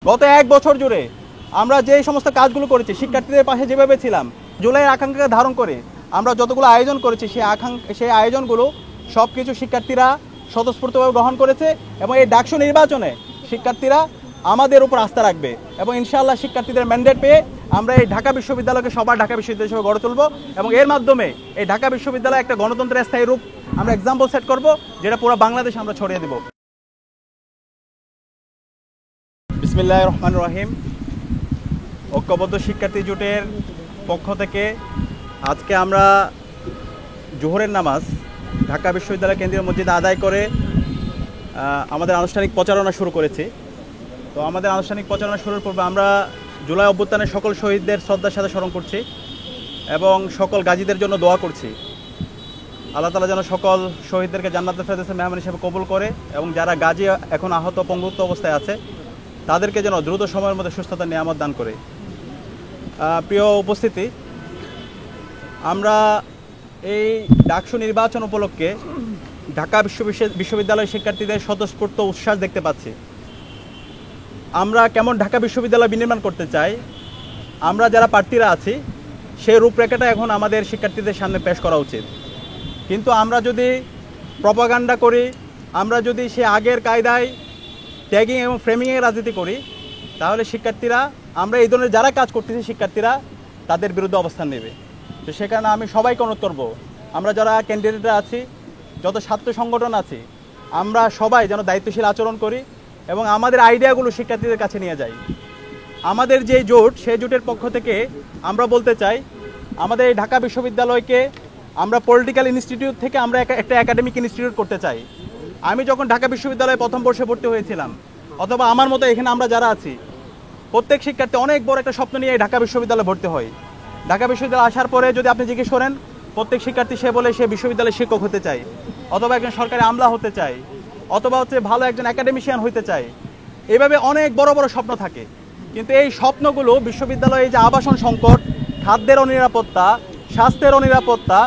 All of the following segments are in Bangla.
গত এক বছর জুড়ে আমরা যে সমস্ত কাজগুলো করেছি, শিক্ষার্থীদের পাশে যেভাবে ছিলাম, জুলাইয়ের আকাঙ্ক্ষাকে ধারণ করে আমরা যতগুলো আয়োজন করেছি সেই আয়োজনগুলো সব কিছু শিক্ষার্থীরা স্বতঃস্ফূর্তভাবে গ্রহণ করেছে এবং এই ডাকসু নির্বাচনে শিক্ষার্থীরা আমাদের উপর আস্থা রাখবে এবং ইনশাআল্লাহ শিক্ষার্থীদের ম্যান্ডেট পেয়ে আমরা এই ঢাকা বিশ্ববিদ্যালয়কে সবার ঢাকা বিশ্ববিদ্যালয় হিসেবে গড়ে তুলব এবং এর মাধ্যমে এই ঢাকা বিশ্ববিদ্যালয় একটা গণতন্ত্রের স্থায়ী রূপ আমরা এক্সাম্পল সেট করব, যেটা পুরো বাংলাদেশ আমরা ছড়িয়ে দেব। বিসমিল্লাহির রহমানির রহিম। ঐক্যবদ্ধ শিক্ষার্থী জোটের পক্ষ থেকে আজকে আমরা জোহরের নামাজ ঢাকা বিশ্ববিদ্যালয় কেন্দ্রীয় মসজিদে আদায় করে আমাদের আনুষ্ঠানিক প্রচারণা শুরু করেছি। তো আমাদের আনুষ্ঠানিক প্রচারণা শুরুর পূর্বে আমরা জুলাই অভ্যুত্থানের সকল শহীদদের শ্রদ্ধার সাথে স্মরণ করছি এবং সকল গাজীদের জন্য দোয়া করছি। আল্লাহ তাআলা যেন সকল শহীদদেরকে জান্নাতুল ফেরদৌসের মেহমান হিসেবে কবুল করে এবং যারা গাজী এখন আহত পঙ্গুত্ব অবস্থায় আছে তাদেরকে যেন দ্রুত সময়ের মধ্যে সুস্থতার নিয়ামত দান করে। প্রিয় উপস্থিতি, আমরা এই ডাকসু নির্বাচন উপলক্ষে ঢাকা বিশ্ববিদ্যালয় শিক্ষার্থীদের স্বতঃস্ফূর্ত উচ্ছ্বাস দেখতে পাচ্ছি। আমরা কেমন ঢাকা বিশ্ববিদ্যালয় বিনির্মাণ করতে চাই, আমরা যারা প্রার্থীরা আছি সেই রূপরেখাটা এখন আমাদের শিক্ষার্থীদের সামনে পেশ করা উচিত। কিন্তু আমরা যদি প্রপাগান্ডা করি, আমরা যদি সে আগের কায়দায় ট্যাগিং এবং ফ্রেমিংয়ের রাজনীতি করি, তাহলে শিক্ষার্থীরা, আমরা এই ধরনের যারা কাজ করতেছি শিক্ষার্থীরা তাদের বিরুদ্ধে অবস্থান নেবে। তো সেখানে আমি সবাইকে অনুরোধ করব, আমরা যারা ক্যান্ডিডেটরা আছি, যত ছাত্র সংগঠন আছি, আমরা সবাই যেন দায়িত্বশীল আচরণ করি এবং আমাদের আইডিয়াগুলো শিক্ষার্থীদের কাছে নিয়ে যাই। আমাদের যে জোট, সেই জোটের পক্ষ থেকে আমরা বলতে চাই, আমাদের এই ঢাকা বিশ্ববিদ্যালয়কে আমরা পলিটিক্যাল ইনস্টিটিউট থেকে আমরা একটা একাডেমিক ইনস্টিটিউট করতে চাই। আমি যখন ঢাকা বিশ্ববিদ্যালয়ে প্রথম বর্ষে ভর্তি হয়েছিলাম, অথবা আমার মতো এখানে আমরা যারা আছি, প্রত্যেক শিক্ষার্থী অনেক বড় একটা স্বপ্ন নিয়ে ঢাকা বিশ্ববিদ্যালয়ে ভর্তি হয়। ঢাকা বিশ্ববিদ্যালয়ে আসার পরে যদি আপনি জিজ্ঞেস করেন, প্রত্যেক শিক্ষার্থী সে বলে সে বিশ্ববিদ্যালয়ের শিক্ষক হতে চায়, অথবা একজন সরকারি আমলা হতে চায়, অথবা ভালো একজন একাডেমিশিয়ান হতে চায়। এভাবে অনেক বড় বড় স্বপ্ন থাকে, কিন্তু এই স্বপ্নগুলো বিশ্ববিদ্যালয়ে যে আবাসন সংকট, খাদ্যের অনিরাপত্তা, স্বাস্থ্যের অনিরাপত্তা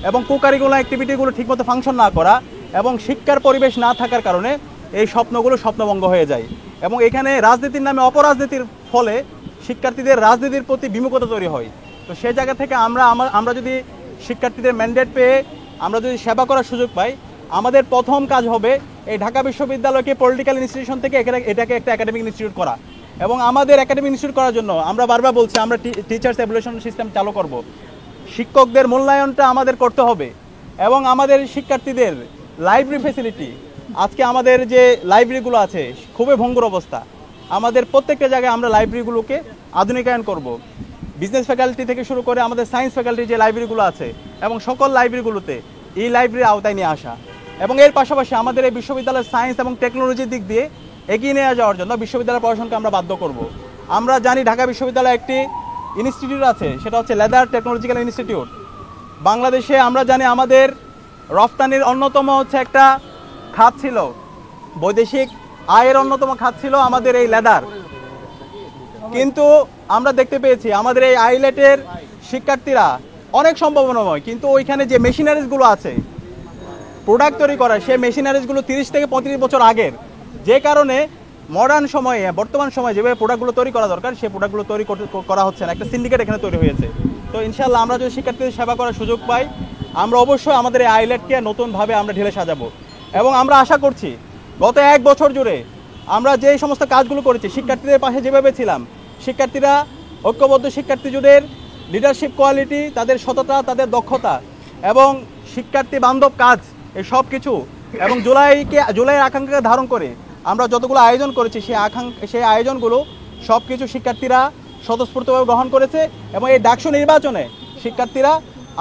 এবং কোকারিকুলার অ্যাক্টিভিটিগুলো ঠিকমতো ফাংশন না করা এবং শিক্ষার পরিবেশ না থাকার কারণে এই স্বপ্নগুলো স্বপ্নভঙ্গ হয়ে যায় এবং এখানে রাজনীতির নামে অপরাজনীতির ফলে শিক্ষার্থীদের রাজনীতির প্রতি বিমুখতা তৈরি হয়। তো সেই জায়গা থেকে আমরা যদি শিক্ষার্থীদের ম্যান্ডেট পেয়ে আমরা যদি সেবা করার সুযোগ পাই, আমাদের প্রথম কাজ হবে এই ঢাকা বিশ্ববিদ্যালয়কে পলিটিক্যাল ইনস্টিটিউশন থেকে এটাকে একটা একাডেমিক ইনস্টিটিউট করা। এবং আমাদের একাডেমিক ইনস্টিটিউট করার জন্য আমরা বারবার বলছি, আমরা টিচার্স এভ্যালুয়েশন সিস্টেম চালু করব। শিক্ষকদের মূল্যায়নটা আমাদের করতে হবে এবং আমাদের শিক্ষার্থীদের লাইব্রেরি ফেসিলিটি, আজকে আমাদের যে লাইব্রেরিগুলো আছে খুবই ভঙ্গুর অবস্থা। আমাদের প্রত্যেকটা জায়গায় আমরা লাইব্রেরিগুলোকে আধুনিকায়ন করব। বিজনেস ফ্যাকাল্টি থেকে শুরু করে আমাদের সায়েন্স ফ্যাকাল্টির যে লাইব্রেরিগুলো আছে এবং সকল লাইব্রেরিগুলোতে এই লাইব্রেরির আওতায় নিয়ে আসা এবং এর পাশাপাশি আমাদের এই বিশ্ববিদ্যালয়ের সায়েন্স এবং টেকনোলজির দিক দিয়ে এগিয়ে নিয়ে যাওয়ার জন্য বিশ্ববিদ্যালয় প্রশাসনকে আমরা বাধ্য করব। আমরা জানি ঢাকা বিশ্ববিদ্যালয়ে একটি ইনস্টিটিউট আছে, সেটা হচ্ছে লেদার টেকনোলজিক্যাল ইনস্টিটিউট। বাংলাদেশে আমরা জানি আমাদের রফতানির অন্যতম একটা খাত ছিল, বৈদেশিক আয়ের অন্যতম খাত ছিল আমাদের এই লেদার। কিন্তু আমরা দেখতে পেয়েছি আমাদের এই আইলেটের শিক্ষার্থীরা অনেক সম্ভাবনাময়, কিন্তু ওইখানে যে মেশিনারিজগুলো আছে প্রোডাক্ট তৈরি করার, সেই মেশিনারিজগুলো 30 থেকে 35 বছর আগের, যে কারণে মডার্ন সময়ে বর্তমান সময়ে যেভাবে প্রোডাক্টগুলো তৈরি করা দরকার সেই প্রোডাক্টগুলো তৈরি করা হচ্ছে না। একটা সিন্ডিকেট এখানে তৈরি হয়েছে। তো ইনশাআল্লাহ আমরা যদি শিক্ষার্থীদের সেবা করার সুযোগ পাই, আমরা অবশ্যই আমাদের এই আইলেটকে নতুনভাবে আমরা ঢেলে সাজাবো এবং আমরা আশা করছি গত এক বছর জুড়ে আমরা যে সমস্ত কাজগুলো করেছি, শিক্ষার্থীদের পাশে যেভাবে ছিলাম, শিক্ষার্থীরা ঐক্যবদ্ধ শিক্ষার্থী জোটের লিডারশিপ কোয়ালিটি, তাদের সততা, তাদের দক্ষতা এবং শিক্ষার্থী বান্ধব কাজ, এই সব কিছু এবং জুলাইয়ের আকাঙ্ক্ষাকে ধারণ করে আমরা যতগুলো আয়োজন করেছি সেই আয়োজনগুলো সব কিছু শিক্ষার্থীরা স্বতঃস্ফূর্তভাবে গ্রহণ করেছে এবং এই ডাকসু নির্বাচনে শিক্ষার্থীরা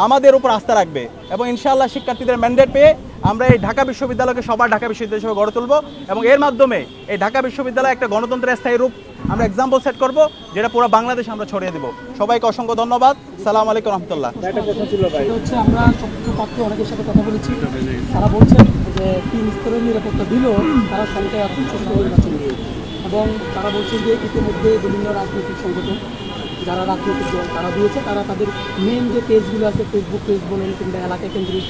আমাদের উপর আস্থা রাখবে এবং ইনশাআল্লাহ শিক্ষার্থীদের ম্যান্ডেট পেয়ে আমরা এই ঢাকা বিশ্ববিদ্যালয়কে সবার ঢাকা বিশ্ববিদ্যালয় হিসেবে গড়ে তুলব এবং এর মাধ্যমে এই ঢাকা বিশ্ববিদ্যালয় একটা গণতন্ত্রের স্থায়ী রূপ আমরা এক্সাম্পল সেট করব, যেটা পুরো বাংলাদেশ আমরা ছড়িয়ে দেব। সবাইকে অসংখ্য ধন্যবাদ। সালাম আলাইকুম রহমতুল্লাহ। আমরা ছাত্র অনেকের সাথে কথা বলেছি, তারা বলছেন যে 3 স্তরের নিরাপত্তা দিলেও তারা সংখ্যায় এখন ছোট নির্বাচন নিয়ে, এবং তারা বলছেন যে ইতিমধ্যে বিভিন্ন রাজনৈতিক সংগঠন, যারা রাজনৈতিক দল তারা দিয়েছে, তারা তাদের মেন যে পেজগুলো আছে, ফেসবুক পেজ বলেন কিংবা এলাকা কেন্দ্রিক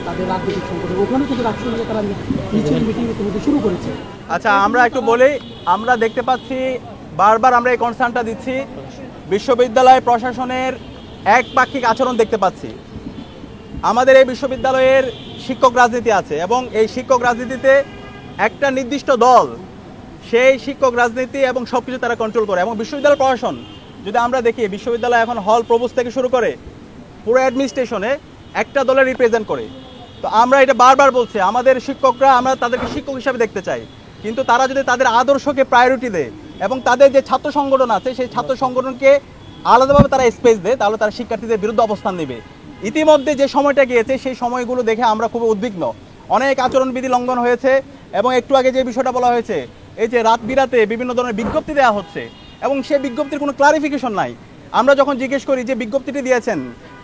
তাদের রাজনৈতিক সংগঠন, ওখানে কিন্তু রাষ্ট্র নিয়ে তারা মিছিল মিটিং ইতিমধ্যে শুরু করেছে। আচ্ছা, আমরা একটু বলি, আমরা দেখতে পাচ্ছি বারবার আমরা এই কনসার্নটা দিচ্ছি, বিশ্ববিদ্যালয় প্রশাসনের একপাক্ষিক আচরণ দেখতে পাচ্ছি। আমাদের এই বিশ্ববিদ্যালয়ের শিক্ষক রাজনীতি আছে এবং এই শিক্ষক রাজনীতিতে একটা নির্দিষ্ট দল সেই শিক্ষক রাজনীতি এবং সব কিছু তারা কন্ট্রোল করে। এবং বিশ্ববিদ্যালয় প্রশাসন যদি আমরা দেখি, বিশ্ববিদ্যালয় এখন হল প্রভোস্ট থেকে শুরু করে পুরো অ্যাডমিনিস্ট্রেশনে একটা দলের রিপ্রেজেন্ট করে। তো আমরা এটা বারবার বলছি, আমাদের শিক্ষকরা, আমরা তাদেরকে শিক্ষক হিসাবে দেখতে চাই, কিন্তু তারা যদি তাদের আদর্শকে প্রায়োরিটি দেয় এবং তাদের যে ছাত্র সংগঠন আছে সেই ছাত্র সংগঠনকে আলাদাভাবে তারা স্পেস দেয়, তাহলে তারা শিক্ষার্থীদের বিরুদ্ধে অবস্থান নেবে। ইতিমধ্যে যে সময়টা গিয়েছে সেই সময়গুলো দেখে আমরা খুব উদ্বিগ্ন। অনেক আচরণবিধি লঙ্ঘন হয়েছে এবং একটু আগে যে বিষয়টা বলা হয়েছে, এই যে রাত বিরাতে বিভিন্ন ধরনের বিজ্ঞপ্তি দেওয়া হচ্ছে এবং সেই বিজ্ঞপ্তির কোনো ক্লারিফিকেশন নাই। আমরা যখন জিজ্ঞেস করি যে বিজ্ঞপ্তিটি দিয়েছেন,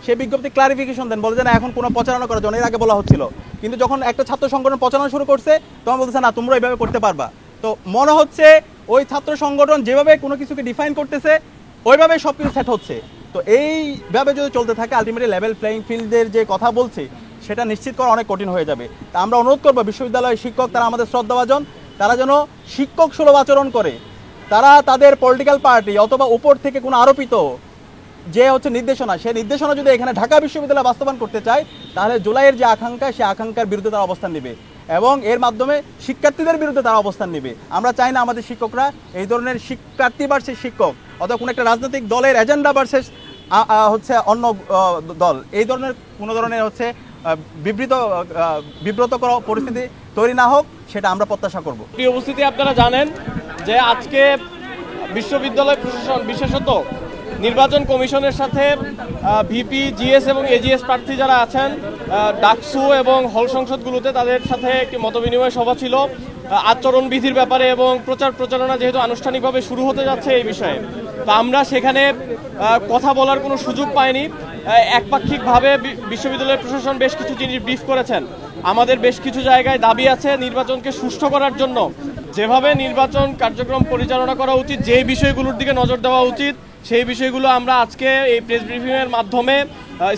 সেই বিজ্ঞপ্তি ক্লারিফিকেশন দেন, বলে যে না এখন কোনো প্রচারণা করার জন্য, এর আগে বলা হচ্ছিল। কিন্তু যখন একটা ছাত্র সংগঠন প্রচারণা শুরু করছে তখন বলতেছে না তোমরা এইভাবে করতে পারবা। তো মনে হচ্ছে ওই ছাত্র সংগঠন যেভাবে কোনো কিছুকে ডিফাইন করতেছে ওইভাবে সব কিছু সেট হচ্ছে। তো এইভাবে যদি চলতে থাকে আলটিমেটলি লেভেল প্লেইং ফিল্ডের যে কথা বলছি সেটা নিশ্চিত করা অনেক কঠিন হয়ে যাবে। তা আমরা অনুরোধ করবো বিশ্ববিদ্যালয়ের শিক্ষক, তারা আমাদের শ্রদ্ধাভাজন, তারা যেন শিক্ষক সুলভ আচরণ করে। তারা তাদের পলিটিক্যাল পার্টি অথবা উপর থেকে কোনো আরোপিত যে হচ্ছে নির্দেশনা, সেই নির্দেশনা যদি এখানে ঢাকা বিশ্ববিদ্যালয় বাস্তবায়ন করতে চায়, তাহলে জুলাইয়ের যে আকাঙ্ক্ষা, সেই আকাঙ্ক্ষার বিরুদ্ধে তারা অবস্থান নেবে এবং এর মাধ্যমে শিক্ষার্থীদের বিরুদ্ধে তারা অবস্থান নেবে। আমরা চাই না আমাদের শিক্ষকরা এই ধরনের শিক্ষার্থী ভার্সেস শিক্ষক অথবা কোনো একটা রাজনৈতিক দলের এজেন্ডা ভার্সেস হচ্ছে অন্য দল, এই ধরনের কোনো ধরনের হচ্ছে বিব্রতকর পরিস্থিতি তৈরি না হোক, সেটা আমরা প্রত্যাশা করব। এই উপস্থিতি আপনারা জানেন যে আজকে বিশ্ববিদ্যালয় প্রশাসন, বিশেষত নির্বাচন কমিশনের সাথে ভিপি, জিএস এবং এজিএস প্রার্থী যারা আছেন ডাকসু এবং হল সংসদগুলোতে, তাদের সাথে একটি মতবিনিময় সভা ছিল আচরণবিধির ব্যাপারে এবং প্রচারণা যেহেতু আনুষ্ঠানিকভাবে শুরু হতে যাচ্ছে এই বিষয়ে। তো আমরা সেখানে কথা বলার কোনো সুযোগ পাইনি। একপাক্ষিকভাবে বিশ্ববিদ্যালয়ের প্রশাসন বেশ কিছু জিনিস ব্রিফ করেছেন। আমাদের বেশ কিছু জায়গায় দাবি আছে নির্বাচনকে সুষ্ঠু করার জন্য যেভাবে নির্বাচন কার্যক্রম পরিচালনা করা উচিত, যেই বিষয়গুলোর দিকে নজর দেওয়া উচিত, সেই বিষয়গুলো আমরা আজকে এই প্রেস ব্রিফিংয়ের মাধ্যমে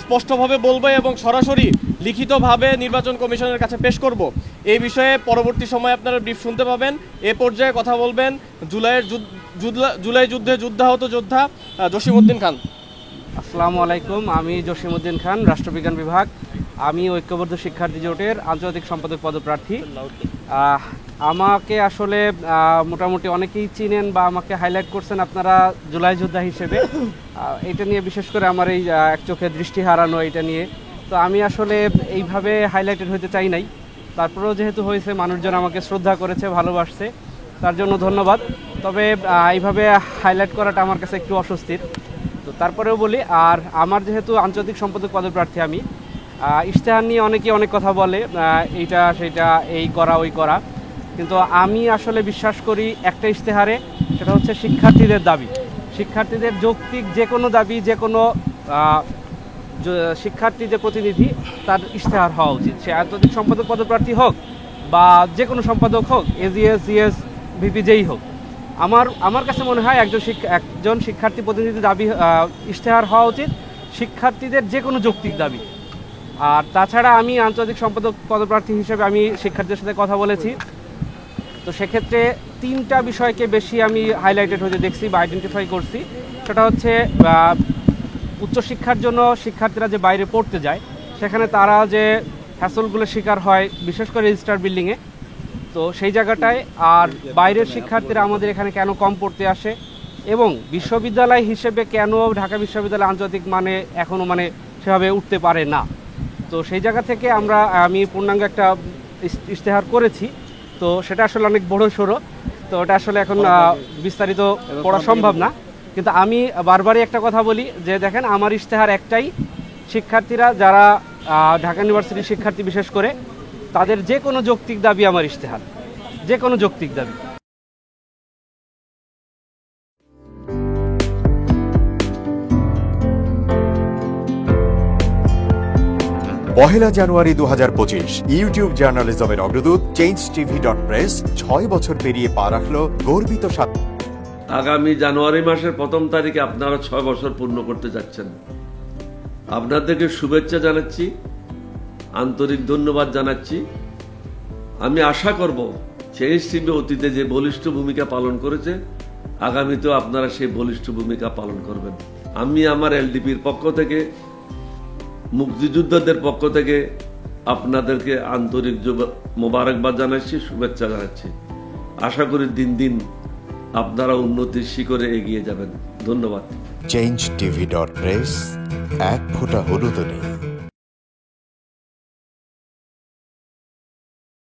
স্পষ্টভাবে বলবো এবং সরাসরি লিখিতভাবে নির্বাচন কমিশনের কাছে পেশ করব। এই বিষয়ে পরবর্তী সময়ে আপনারা ব্রিফ শুনতে পাবেন। এ পর্যায়ে কথা বলবেন জুলাই যুদ্ধে যুদ্ধাহত যোদ্ধা জসিমউদ্দিন খান। আসসালামু আলাইকুম, আমি জসিমউদ্দিন খান, রাষ্ট্রবিজ্ঞান বিভাগ। আমি ঐক্যবদ্ধ শিক্ষার্থী জোটের আন্তর্জাতিক সম্পাদক পদপ্রার্থী। আমাকে আসলে মোটামুটি অনেকেই চিনেন বা আমাকে হাইলাইট করছেন আপনারা জুলাই যোদ্ধা হিসেবে। এটা নিয়ে বিশেষ করে আমার এই এক চোখে দৃষ্টি হারানো এটা নিয়ে, তো আমি আসলে এইভাবে হাইলাইটেড হতে চাই নাই। তারপরেও যেহেতু হয়েছে, মানুষজন আমাকে শ্রদ্ধা করেছে, ভালোবাসছে, তার জন্য ধন্যবাদ। তবে এইভাবে হাইলাইট করাটা আমার কাছে একটু অস্বস্তির। তো তারপরেও বলি, আর আমার যেহেতু আন্তর্জাতিক সম্পাদক পদপ্রার্থী, আমি ইশতেহার নিয়ে অনেকে অনেক কথা বলে, এইটা সেটা, এই করা ওই করা, কিন্তু আমি আসলে বিশ্বাস করি একটা ইশতেহারে, সেটা হচ্ছে শিক্ষার্থীদের দাবি, শিক্ষার্থীদের যৌক্তিক যে কোনো দাবি, যে কোনো শিক্ষার্থী যে প্রতিনিধি, তার ইশতেহার হওয়া উচিত। সে আন্তর্জাতিক সম্পাদক পদপ্রার্থী হোক বা যে কোনো সম্পাদক হোক, এজিএস, জিএস, ভিপি যেই হোক, আমার কাছে মনে হয় একজন শিক্ষার্থী প্রতিনিধি দাবি ইশতেহার হওয়া উচিত শিক্ষার্থীদের যে কোনো যৌক্তিক দাবি। আর তাছাড়া আমি আন্তর্জাতিক সম্পাদক পদপ্রার্থী হিসেবে আমি শিক্ষার্থীদের সাথে কথা বলেছি, তো সেক্ষেত্রে তিনটা বিষয়কে বেশি আমি হাইলাইটেড হতে দেখছি বা আইডেন্টিফাই করছি। সেটা হচ্ছে উচ্চশিক্ষার জন্য শিক্ষার্থীরা যে বাইরে পড়তে যায়, সেখানে তারা যে হ্যাসলগুলো শিকার হয়, বিশেষ করে রেজিস্টার বিল্ডিংয়ে, তো সেই জায়গাটায়। আর বাইরের শিক্ষার্থীরা আমাদের এখানে কেন কম পড়তে আসে এবং বিশ্ববিদ্যালয় হিসেবে কেন ঢাকা বিশ্ববিদ্যালয় আন্তর্জাতিক মানে এখনও মানে সেভাবে উঠতে পারে না। তো সেই জায়গা থেকে আমি পূর্ণাঙ্গ একটা ইশতেহার করেছি। তো সেটা আসলে অনেক বড় সড়ো, তো ওটা আসলে এখন বিস্তারিত পড়া সম্ভব না। কিন্তু আমি বারবারই একটা কথা বলি যে দেখেন, আমার ইশতেহার একটাই, শিক্ষার্থীরা যারা ঢাকা ইউনিভার্সিটির শিক্ষার্থী বিশেষ করে, তাদের যে কোনো যৌক্তিক দাবি আমার ইশতেহার, যে কোনো যৌক্তিক দাবি। পহেলা জানুয়ারি 2025 ইউটিউব জার্নালিজমের অগ্রদূত changeTV.press 6 বছর পেরিয়ে পা রাখলো গর্বিত সাথে। আগামী জানুয়ারি মাসের 1ম তারিখে আপনারা 6 বছর পূর্ণ করতে যাচ্ছেন। আপনাদেরকে শুভেচ্ছা জানাচ্ছি, আন্তরিক ধন্যবাদ জানাচ্ছি। আমি আশা করব চেঞ্জ টিভি অতীতে যে বলিষ্ঠ ভূমিকা পালন করেছে আগামীতেও আপনারা সেই বলিষ্ঠ ভূমিকা পালন করবেন। আমি আমার এলডিপির পক্ষ থেকে, মুক্তিযোদ্ধাদের পক্ষ থেকে আপনাদেরকে আন্তরিক মোবারকবাদ জানাচ্ছি, শুভেচ্ছা জানাচ্ছি। আশা করি দিন দিন আপনারা উন্নতির শিখরে এগিয়ে যাবেন। ধন্যবাদ। changetv.press, এক ফোঁটা হলুদ নেই।